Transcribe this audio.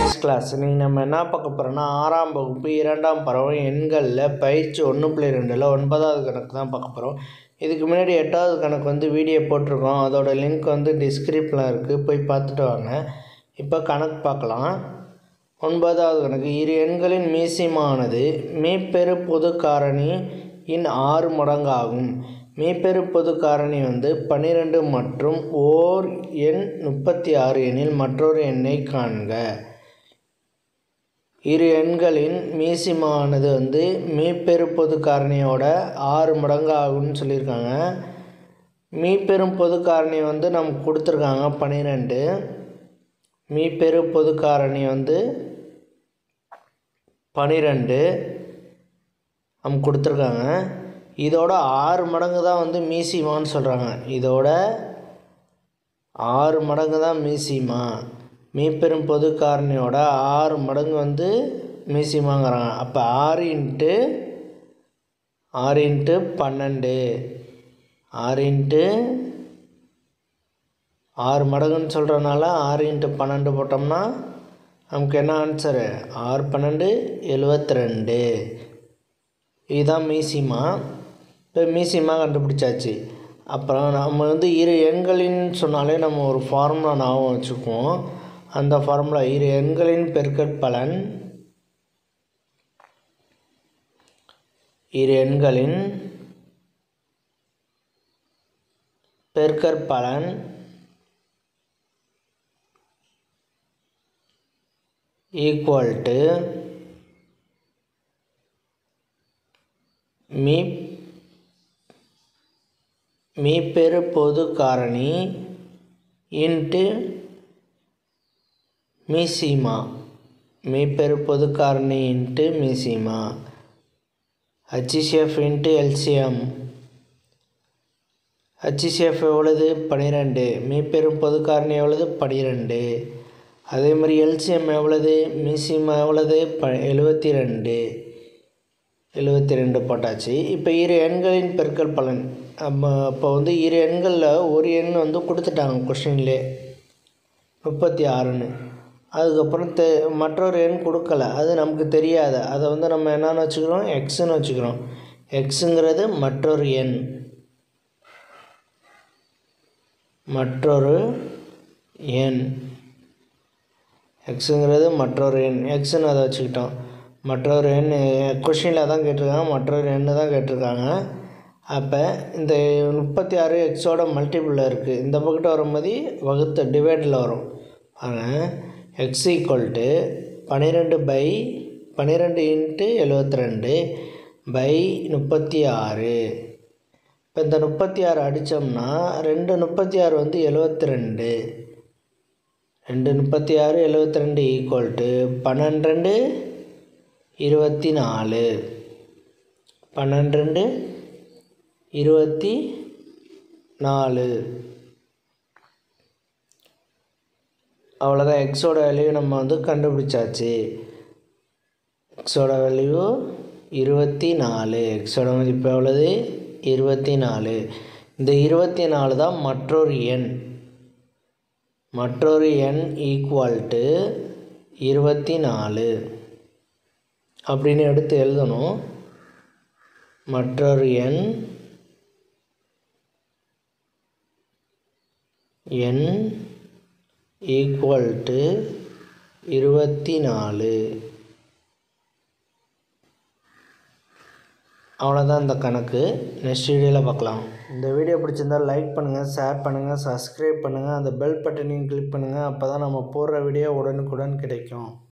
Maths class நீங்கள் நம்ம என்ன பார்க்க போகிறோன்னா 6ஆம் வகுப்பு 2ஆம் பருவம் எண்களில் பயிற்சி 1.2ல் 9வது கணக்கு தான் பார்க்க போகிறோம். இதுக்கு முன்னாடி 8வது கணக்கு வந்து வீடியோ போட்டிருக்கோம். அதோட லிங்க் வந்து டிஸ்கிரிப்ஷனில் இருக்குது, போய் பார்த்துட்டு வாங்க. இப்போ கணக்கு பார்க்கலாம். 9வது கணக்கு. இரு எண்களின் மீசிமானது மீப்பெரு பொது காரணி இன் 6 மடங்காகும். மீப்பெரு பொது காரணி வந்து 12 மற்றும் ஓர் எண் 36 எனில் மற்றொரு எண்ணை காண்க. இரு எண்களின் மீசிமானது வந்து மீப்பெரு பொது காரணியோட 6 மடங்கு ஆகும்னு சொல்லியிருக்காங்க. மீப்பெரும் பொது காரணி வந்து நமக்கு கொடுத்துருக்காங்க 12. மீப்பெரு பொது காரணி வந்து 12 நமக்கு கொடுத்துருக்காங்க. இதோட 6 மடங்கு தான் வந்து மீசிமான்னு சொல்கிறாங்க. இதோட 6 மடங்கு தான் மீசிமா. மீப்பெரும் பொது காரணியோட 6 மடங்கு வந்து மீசிமாங்கிறாங்க. அப்போ 6 இன்ட்டு 12 6 மடங்குன்னு சொல்கிறனால 6 இன்ட்டு 12 போட்டோம்னா நமக்கு என்ன ஆன்சரு? 6 12 72. இதுதான் மீசிமா. இப்போ மீசிமா கண்டுபிடிச்சாச்சு. அப்புறம் நம்ம வந்து இரு எண்களின் சொன்னாலே நம்ம ஒரு ஃபார்முலா ஞாபகம் வச்சுக்குவோம். அந்த ஃபார்முலா இரு எண்களின் பெருக்கற்பலன், இரு எண்களின் பெருக்கற்பலன் ஈக்குவல் டு மீப்பெரு பொது காரணி இன்ட்டு மீசிமா. மீப்பெரு பொது காரணி இன்ட்டு மீசிமா. HCF into LCM. HCF எவ்வளவு? 12. மீப்பெரும் பொது காரணி எவ்வளவு? 12. அதே மாதிரி LCM எவ்வளவு? மீசிமா எவ்வளவு? 72 போட்டாச்சு. இப்போ இரு எண்களின் பெருக்கல் பலன். இப்போ வந்து இரு எண்களில் ஒரு எண் வந்து கொடுத்துட்டாங்க கொஸ்டின்லே 36ன்னு. அதுக்கப்புறம் மற்றொரு எண் கொடுக்கல, அது நமக்கு தெரியாது. அதை வந்து நம்ம என்னென்னு வச்சுக்கிறோம்? எக்ஸுன்னு வச்சுக்கிறோம். எக்ஸுங்கிறது மற்றொரு எண், எக்ஸுங்கிறது மற்றொரு எண். எக்ஸுன்னு அதை வச்சுக்கிட்டோம். மற்றொரு எண் கொஷினில் தான் கேட்டிருக்காங்க, மற்றொரு எண்ணு தான் கேட்டிருக்காங்க. அப்போ இந்த 36 எக்ஸோட மல்டிபிளில் இருக்குது. இந்த பக்கத்து வரும்போது வகுத்து டிவைடில் வரும். ஆனால் x equal to 12 into 72 by 36. இப்போ இந்த 36 அடித்தோம்னா 2 வந்து 72. 2 72 ஈக்குவல் டு 12 24. 24. அவ்வளோதான். எக்ஸோட வேல்யூ நம்ம வந்து கண்டுபிடிச்சாச்சு. எக்ஸோட வேல்யூ 24. எக்ஸோட மதிப்பு எவ்வளவு? 24. இந்த 24 தான் மற்றொரு எண் ஈக்குவல் டு 24 அப்படின்னு எடுத்து எழுதணும். மற்றொரு எண் ஈக்குவல் டு 24. அவ்வளோதான் இந்த கணக்கு. நெக்ஸ்ட் வீடியோவில் பார்க்கலாம். இந்த வீடியோ பிடிச்சிருந்தால் லைக் பண்ணுங்கள், ஷேர் பண்ணுங்கள், சப்ஸ்கிரைப் பண்ணுங்கள், அந்த பெல் பட்டனையும் கிளிக் பண்ணுங்கள். அப்போ தான் நம்ம போடுற வீடியோ உடனுக்குடன் கிடைக்கும்.